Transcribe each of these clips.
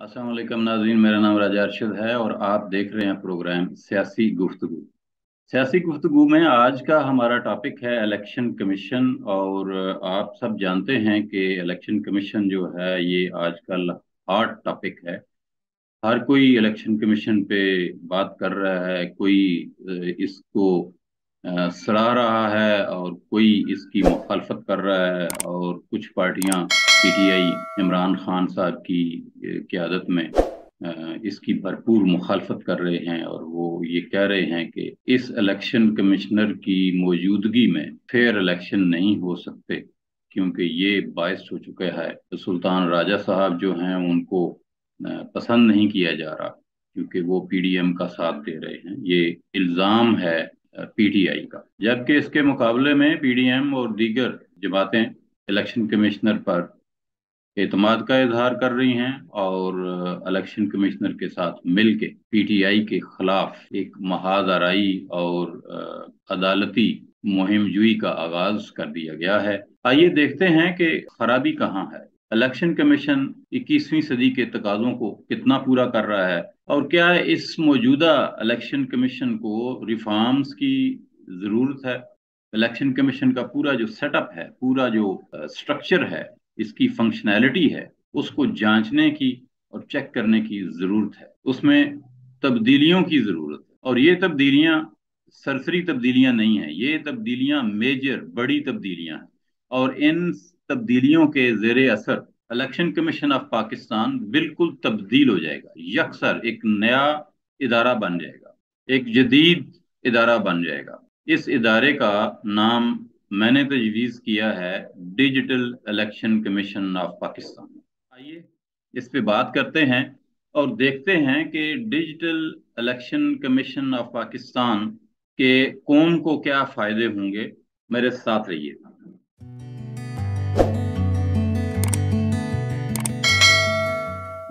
अस्सलाम वालेकुम नाज़रीन, मेरा नाम राजा अरशद है और आप देख रहे हैं प्रोग्राम सियासी गुफ्तगू। सियासी गुफ्तगू में आज का हमारा टॉपिक है इलेक्शन कमीशन। और आप सब जानते हैं कि इलेक्शन कमीशन जो है ये आजकल हॉट टॉपिक है। हर कोई इलेक्शन कमीशन पे बात कर रहा है, कोई इसको सराह रहा है और कोई इसकी मुखालफत कर रहा है। और कुछ पार्टियां पीटीआई इमरान खान साहब की क़यादत में इसकी भरपूर मुखालफत कर रहे हैं और वो ये कह रहे हैं कि इस इलेक्शन कमिश्नर की मौजूदगी में फेयर इलेक्शन नहीं हो सकते, क्योंकि ये बायस हो चुका है। तो सुल्तान राजा साहब जो हैं उनको पसंद नहीं किया जा रहा, क्योंकि वो पीडीएम का साथ दे रहे हैं। ये इल्जाम है पीटीआई का। जबकि इसके मुकाबले में पीडीएम और दीगर जमातें इलेक्शन कमिश्नर पर एतमाद का इजहार कर रही हैं और इलेक्शन कमिश्नर के साथ मिलके पीटीआई के खिलाफ एक महाज आराई और अदालती मुहिम जुई का आगाज कर दिया गया है। आइए देखते हैं कि खराबी कहाँ है। इलेक्शन कमीशन 21वीं सदी के तकाजों को कितना पूरा कर रहा है, और क्या इस मौजूदा इलेक्शन कमीशन को रिफॉर्म्स की जरूरत है। इलेक्शन कमीशन का पूरा जो सेटअप है, पूरा जो स्ट्रक्चर है, इसकी फंक्शनैलिटी है, उसको जांचने की और चेक करने की जरूरत है। उसमें तब्दीलियों की जरूरत है, और ये तब्दीलियां सरसरी तब्दीलियां नहीं है, ये तब्दीलियां मेजर बड़ी तब्दीलियां हैं। और इन तब्दीलियों के जेर असर इलेक्शन कमीशन ऑफ पाकिस्तान बिल्कुल तब्दील हो जाएगा, यकसर एक नया इदारा बन जाएगा, एक जदीद इदारा बन जाएगा। इस इदारे का नाम मैंने तजवीज़ किया है digital election commission of Pakistan. आइए इस पे बात करते हैं और देखते हैं कि digital election commission of Pakistan के कौम को क्या फायदे होंगे। मेरे साथ रहिए।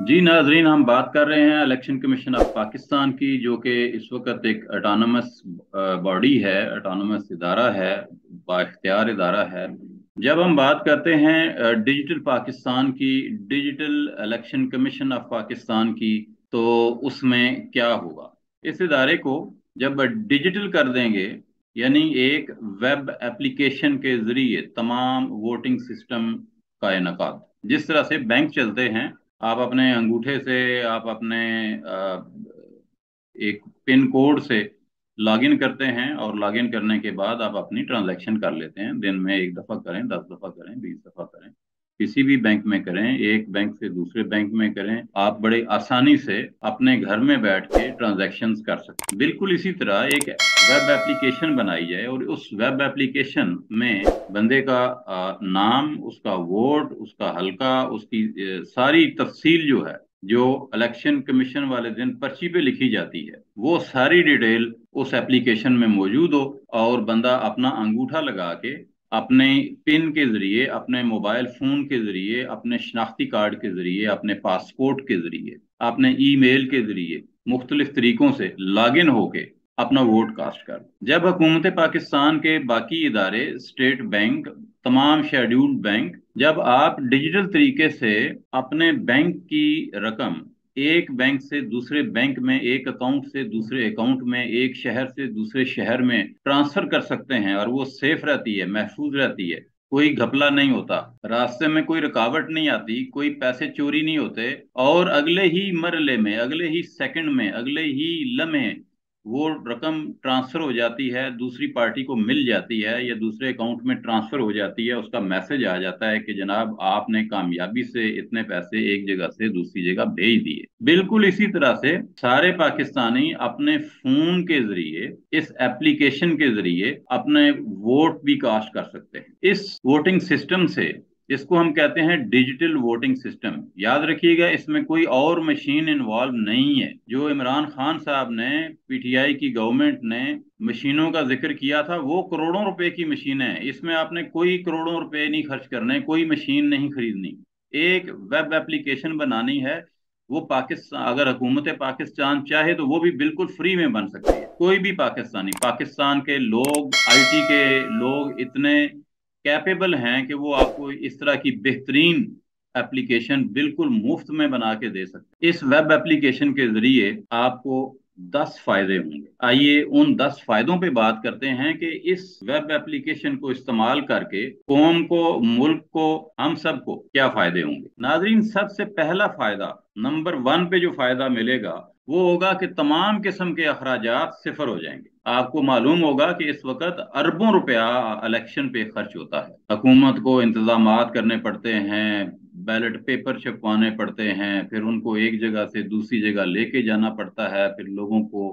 जी नाजरीन, हम बात कर रहे हैं इलेक्शन कमीशन ऑफ पाकिस्तान की, जो कि इस वक्त एक ऑटोनमस बॉडी है, ऑटोनमस इदारा है, बाइख्तियार इदारा है। जब हम बात करते हैं डिजिटल पाकिस्तान की, digital election commission of Pakistan की, तो उसमें क्या होगा। इस इदारे को जब डिजिटल कर देंगे, यानी एक वेब एप्लीकेशन के जरिए तमाम वोटिंग सिस्टम का इनकाद, जिस तरह से बैंक चलते हैं, आप अपने अंगूठे से, आप अपने एक पिन कोड से लॉगिन करते हैं और लॉगिन करने के बाद आप अपनी ट्रांजैक्शन कर लेते हैं। दिन में 1 दफ़ा करें, 10 दफ़ा करें, 20 दफ़ा करें, किसी भी बैंक में करें, एक बैंक से दूसरे बैंक में करें, आप बड़े आसानी से अपने घर में बैठ के ट्रांजैक्शंस कर सकते हैं। बिल्कुल इसी तरह एक वेब एप्लीकेशन बनाई जाए और उस वेब एप्लीकेशन में बंदे का नाम, उसका वोट, उसका हलका, उसकी सारी तफसील जो है, जो इलेक्शन कमीशन वाले दिन पर्ची पे लिखी जाती है, वो सारी डिटेल उस एप्लीकेशन में मौजूद हो और बंदा अपना अंगूठा लगा के अपने पिन के जरिए, अपने मोबाइल फोन के जरिए, अपने शनाख्ती कार्ड के जरिए, अपने पासपोर्ट के जरिए, अपने ईमेल के जरिए मुख्तलिफ तरीकों से लॉगिन होके अपना वोट कास्ट कर। जब हुकूमत पाकिस्तान के बाकी इदारे, स्टेट बैंक, तमाम शेड्यूल्ड बैंक, जब आप डिजिटल तरीके से अपने बैंक की रकम एक बैंक से दूसरे बैंक में, एक अकाउंट से दूसरे अकाउंट में, एक शहर से दूसरे शहर में ट्रांसफर कर सकते हैं, और वो सेफ रहती है, महफूज रहती है, कोई घपला नहीं होता, रास्ते में कोई रुकावट नहीं आती, कोई पैसे चोरी नहीं होते, और अगले ही मरले में, अगले ही सेकंड में, अगले ही लम्हे वो रकम ट्रांसफर हो जाती है, दूसरी पार्टी को मिल जाती है या दूसरे अकाउंट में ट्रांसफर हो जाती है। उसका मैसेज आ जाता है कि जनाब आपने कामयाबी से इतने पैसे एक जगह से दूसरी जगह भेज दिए। बिल्कुल इसी तरह से सारे पाकिस्तानी अपने फोन के जरिए, इस एप्लीकेशन के जरिए अपने वोट भी कास्ट कर सकते हैं। इस वोटिंग सिस्टम से, इसको हम कहते हैं डिजिटल वोटिंग सिस्टम। याद रखिएगा, इसमें कोई और मशीन इन्वॉल्व नहीं है। जो इमरान खान साहब ने, पीटीआई की गवर्नमेंट ने मशीनों का जिक्र किया था, वो करोड़ों रुपए की मशीन है। इसमें आपने कोई करोड़ों रुपए नहीं खर्च करने, कोई मशीन नहीं खरीदनी। एक वेब एप्लीकेशन बनानी है, वो पाकिस्तान, अगर हुकूमत पाकिस्तान चाहे तो वो भी बिल्कुल फ्री में बन सकती है। कोई भी पाकिस्तानी, पाकिस्तान के लोग, आईटी के लोग इतने कैपेबल हैं कि वो आपको इस तरह की बेहतरीन एप्लीकेशन बिल्कुल मुफ्त में बना के दे सकते हैं। इस वेब एप्लीकेशन के जरिए आपको 10 फायदे होंगे। आइए उन 10 फायदों पे बात करते हैं कि इस वेब एप्लीकेशन को इस्तेमाल करके कौम को, मुल्क को, हम सबको क्या फायदे होंगे। नाजरीन, सबसे पहला फायदा, नंबर 1 पे जो फायदा मिलेगा वो होगा कि तमाम किस्म के अखराजात सिफर हो जाएंगे। आपको मालूम होगा कि इस वक्त अरबों रुपया इलेक्शन पे खर्च होता है। हुकूमत को इंतजामात करने पड़ते हैं, बैलेट पेपर छपवाने पड़ते हैं, फिर उनको एक जगह से दूसरी जगह लेके जाना पड़ता है, फिर लोगों को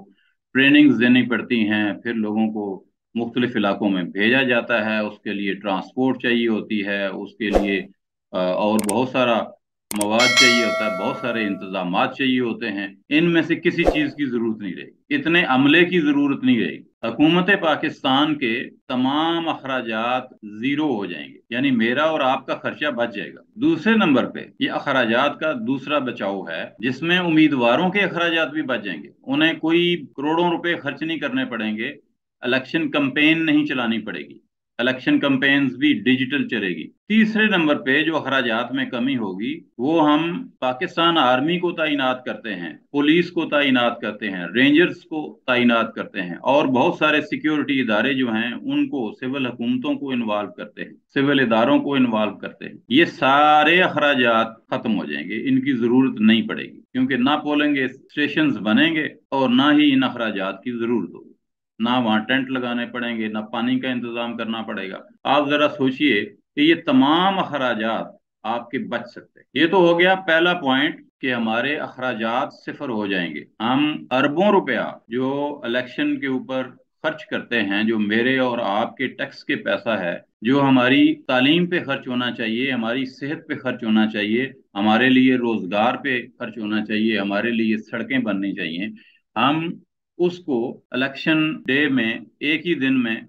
ट्रेनिंग्स देनी पड़ती हैं, फिर लोगों को मुख्तलिफ इलाकों में भेजा जाता है, उसके लिए ट्रांसपोर्ट चाहिए होती है, उसके लिए और बहुत सारा मवाद चाहिए होता है, बहुत सारे इंतजामात चाहिए होते हैं। इनमें से किसी चीज की जरूरत नहीं रहेगी, इतने अमले की जरूरत नहीं रहेगी। हुकूमत पाकिस्तान के तमाम अखराजात जीरो हो जाएंगे, यानी मेरा और आपका खर्चा बच जाएगा। दूसरे नंबर पे ये अखराजात का दूसरा बचाव है, जिसमें उम्मीदवारों के अखराजात भी बच जाएंगे। उन्हें कोई करोड़ों रुपए खर्च नहीं करने पड़ेंगे, इलेक्शन कैंपेन नहीं चलानी पड़ेगी, इलेक्शन कैंपेन्स भी डिजिटल चलेगी। तीसरे नंबर पे जो अखराजात में कमी होगी वो हम पाकिस्तान आर्मी को तैनात करते हैं, पुलिस को तैनात करते हैं, रेंजर्स को तैनात करते हैं, और बहुत सारे सिक्योरिटी इदारे जो हैं उनको, सिविल हुकूमतों को इन्वॉल्व करते हैं, सिविल इदारों को इन्वॉल्व करते हैं। ये सारे अखराजात खत्म हो जाएंगे, इनकी जरूरत नहीं पड़ेगी, क्योंकि ना पोलिंग स्टेशन बनेंगे और ना ही इन अखराजात की जरूरत होगी। ना वहां टेंट लगाने पड़ेंगे, ना पानी का इंतजाम करना पड़ेगा। आप जरा सोचिए कि ये तमाम अखराजात आपके बच सकते हैं। ये तो हो गया पहला पॉइंट कि हमारे अखराजात सिफर हो जाएंगे। हम अरबों रुपया जो इलेक्शन के ऊपर खर्च करते हैं, जो मेरे और आपके टैक्स के पैसा है, जो हमारी तालीम पे खर्च होना चाहिए, हमारी सेहत पे खर्च होना चाहिए, हमारे लिए रोजगार पे खर्च होना चाहिए, हमारे लिए सड़कें बननी चाहिए, हम उसको इलेक्शन डे में एक ही दिन में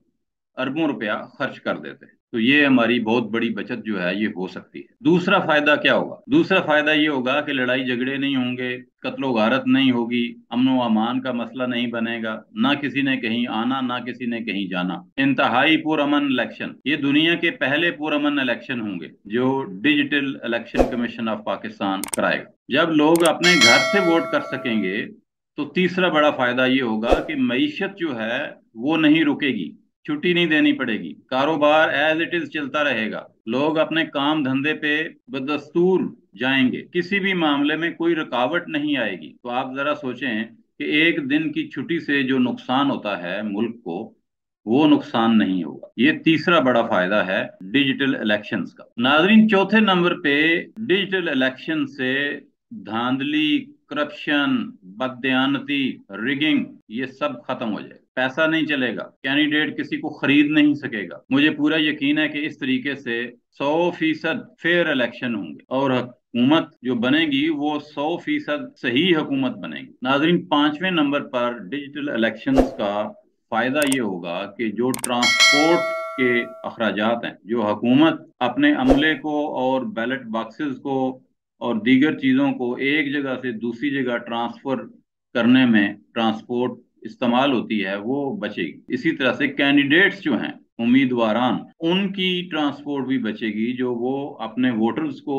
अरबों रुपया खर्च कर देते हैं। तो ये हमारी बहुत बड़ी बचत जो है ये हो सकती है। दूसरा फायदा क्या होगा? दूसरा फायदा ये होगा कि लड़ाई झगड़े नहीं होंगे, कत्लो गारत नहीं होगी, अमनो अमान का मसला नहीं बनेगा, ना किसी ने कहीं आना, ना किसी ने कहीं जाना। इंतहाई पुरअमन इलेक्शन, ये दुनिया के पहले पुरअमन इलेक्शन होंगे जो digital election commission of Pakistan कराएगा। जब लोग अपने घर से वोट कर सकेंगे तो तीसरा बड़ा फायदा ये होगा कि मईशत जो है वो नहीं रुकेगी, छुट्टी नहीं देनी पड़ेगी, कारोबार एज इट इज चलता रहेगा, लोग अपने काम धंधे पे बदस्तूर जाएंगे, किसी भी मामले में कोई रुकावट नहीं आएगी। तो आप जरा सोचें कि एक दिन की छुट्टी से जो नुकसान होता है मुल्क को, वो नुकसान नहीं होगा। ये तीसरा बड़ा फायदा है डिजिटल इलेक्शंस का। नाजरीन, चौथे नंबर पे डिजिटल इलेक्शन से धांधली, करप्शन, बददयानती, रिगिंग, ये सब खत्म हो जाए। पैसा नहीं चलेगा, कैंडिडेट किसी को खरीद नहीं सकेगा। मुझे पूरा यकीन है कि इस तरीके से 100% फेयर इलेक्शन होंगे और हुकूमत जो बनेगी वो 100% सही हुकूमत बनेगी। नाजरीन, पांचवें नंबर पर डिजिटल इलेक्शंस का फायदा ये होगा कि जो ट्रांसपोर्ट के अखराजात हैं, जो हुकूमत अपने अमले को और बैलेट बॉक्सेस को और दीगर चीज़ों को एक जगह से दूसरी जगह ट्रांसफर करने में ट्रांसपोर्ट इस्तेमाल होती है, वो बचेगी। इसी तरह से कैंडिडेट्स जो हैं, उम्मीदवारान, उनकी ट्रांसपोर्ट भी बचेगी, जो वो अपने वोटर्स को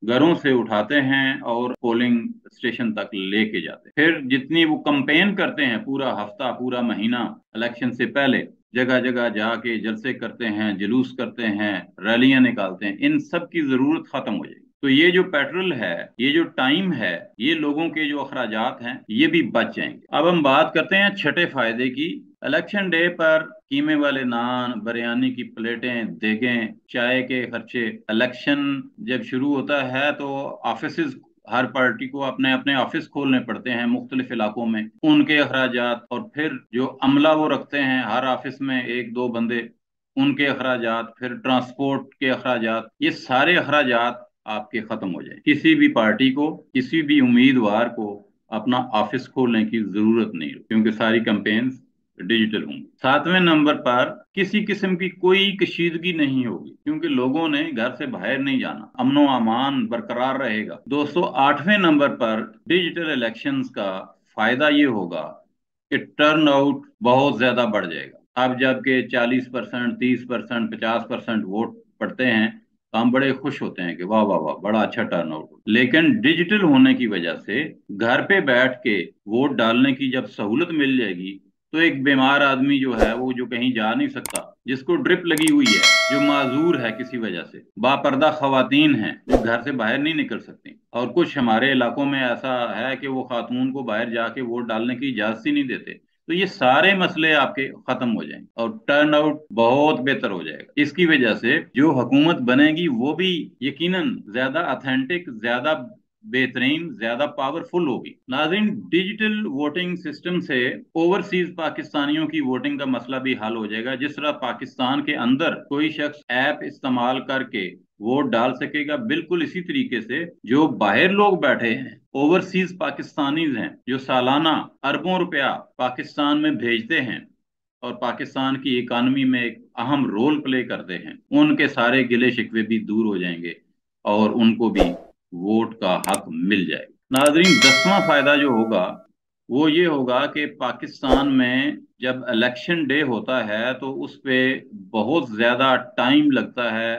घरों से उठाते हैं और पोलिंग स्टेशन तक लेके जाते हैं। फिर जितनी वो कंपेन करते हैं, पूरा हफ्ता, पूरा महीना इलेक्शन से पहले जगह जगह जाके जलसे करते हैं, जुलूस करते हैं, रैलियां निकालते हैं, इन सब की जरूरत खत्म हो जाएगी। तो ये जो पेट्रोल है, ये जो टाइम है, ये लोगों के जो अखराजात हैं, ये भी बच जाएंगे। अब हम बात करते हैं छठे फायदे की। इलेक्शन डे पर कीमे वाले नान, बिरयानी की प्लेटें, देगें, चाय के खर्चे। इलेक्शन जब शुरू होता है तो ऑफिसेज, हर पार्टी को अपने अपने ऑफिस खोलने पड़ते हैं मुख्तलिफ इलाकों में, उनके अखराजात, और फिर जो अमला वो रखते हैं हर ऑफिस में एक दो बंदे, उनके अखराजात, फिर ट्रांसपोर्ट के अखराजात, ये सारे अखराजात आपके खत्म हो जाए। किसी भी पार्टी को, किसी भी उम्मीदवार को अपना ऑफिस खोलने की जरूरत नहीं, क्योंकि सारी कैंपेन्स डिजिटल होंगी। सातवें नंबर पर किसी किस्म की कोई कशीदगी नहीं होगी, क्योंकि लोगों ने घर से बाहर नहीं जाना, अमनो अमान बरकरार रहेगा। दोस्तों, आठवें नंबर पर डिजिटल इलेक्शंस का फायदा ये होगा कि टर्न आउट बहुत ज्यादा बढ़ जाएगा। अब जबकि 40%, 30%, 50% वोट पड़ते हैं, तो हम बड़े खुश होते हैं कि वाह वाह वाह बड़ा अच्छा टर्नआउट। लेकिन डिजिटल होने की वजह से घर पे बैठ के वोट डालने की जब सहूलत मिल जाएगी, तो एक बीमार आदमी जो है, वो जो कहीं जा नहीं सकता, जिसको ड्रिप लगी हुई है, जो माजूर है किसी वजह से, बापर्दा खवातीन हैं जो घर से बाहर नहीं निकल सकती, और कुछ हमारे इलाकों में ऐसा है कि वो खातून को बाहर जाके वोट डालने की इजाजत ही नहीं देते, तो ये सारे मसले आपके खत्म हो जाएंगे और टर्न आउट बहुत बेहतर हो जाएगा। इसकी वजह से जो हुकूमत बनेगी वो भी यकीनन ज्यादा ऑथेंटिक, ज्यादा बेहतरीन, ज्यादा पावरफुल होगी। नाज़रीन, डिजिटल वोटिंग सिस्टम से ओवरसीज पाकिस्तानियों की वोटिंग का मसला भी हल हो जाएगा। जिस तरह पाकिस्तान के अंदर कोई शख्स ऐप इस्तेमाल करके वोट डाल सकेगा, बिल्कुल इसी तरीके से जो बाहर लोग बैठे हैं, ओवरसीज पाकिस्तानीज हैं, जो सालाना अरबों रुपया पाकिस्तान में भेजते हैं और पाकिस्तान की इकानमी में एक अहम रोल प्ले करते हैं, उनके सारे गिले शिकवे भी दूर हो जाएंगे और उनको भी वोट का हक मिल जाएगा। नाजरीन, 10वां फायदा जो होगा वो ये होगा कि पाकिस्तान में जब इलेक्शन डे होता है तो उस पे बहुत ज्यादा टाइम लगता है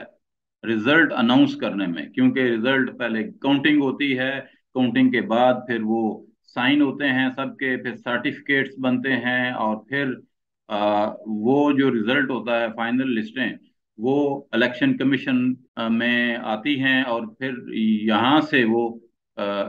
रिजल्ट अनाउंस करने में, क्योंकि रिजल्ट पहले काउंटिंग होती है, काउंटिंग के बाद फिर वो साइन होते हैं सबके, फिर सर्टिफिकेट्स बनते हैं, और फिर वो जो रिजल्ट होता है, फाइनल लिस्टें, वो इलेक्शन कमीशन में आती हैं और फिर यहाँ से वो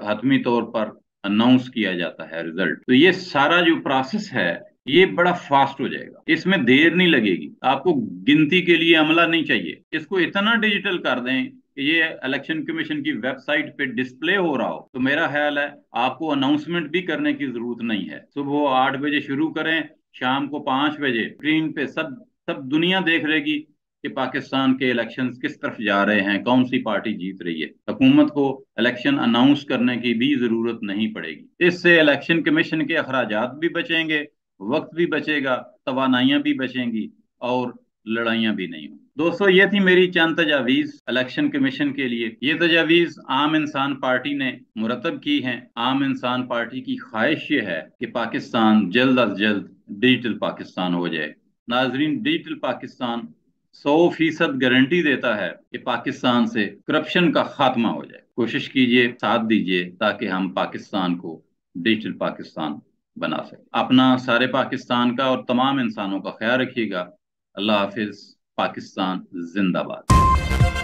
हतमी तौर पर अनाउंस किया जाता है रिजल्ट। तो ये सारा जो प्रोसेस है ये बड़ा फास्ट हो जाएगा, इसमें देर नहीं लगेगी, आपको गिनती के लिए अमला नहीं चाहिए। इसको इतना डिजिटल कर दें कि ये इलेक्शन कमीशन की वेबसाइट पे डिस्प्ले हो रहा हो, तो मेरा ख्याल है आपको अनाउंसमेंट भी करने की जरूरत नहीं है। सुबह 8 बजे शुरू करें, शाम को 5 बजे स्क्रीन पे सब सब दुनिया देख रहेगी कि पाकिस्तान के इलेक्शंस किस तरफ जा रहे हैं, कौन सी पार्टी जीत रही है। हुकूमत को इलेक्शन अनाउंस करने की भी जरूरत नहीं पड़ेगी। इससे इलेक्शन कमीशन के अखराजात भी बचेंगे, वक्त भी बचेगा, तवानाइयां भी बचेंगी और लड़ाइयां भी नहीं होंगी। दोस्तों, ये थी मेरी चंद तजावीज इलेक्शन कमीशन के लिए। ये तजावीज आम इंसान पार्टी ने मुरतब की हैं। आम इंसान पार्टी की ख्वाहिश ये है कि पाकिस्तान जल्द अज जल्द डिजिटल पाकिस्तान हो जाए। नाजरीन, डिजिटल पाकिस्तान 100% गारंटी देता है कि पाकिस्तान से करप्शन का खात्मा हो जाए। कोशिश कीजिए, साथ दीजिए, ताकि हम पाकिस्तान को डिजिटल पाकिस्तान बना सके। अपना, सारे पाकिस्तान का और तमाम इंसानों का ख्याल रखिएगा। अल्लाह हाफिज। पाकिस्तान जिंदाबाद।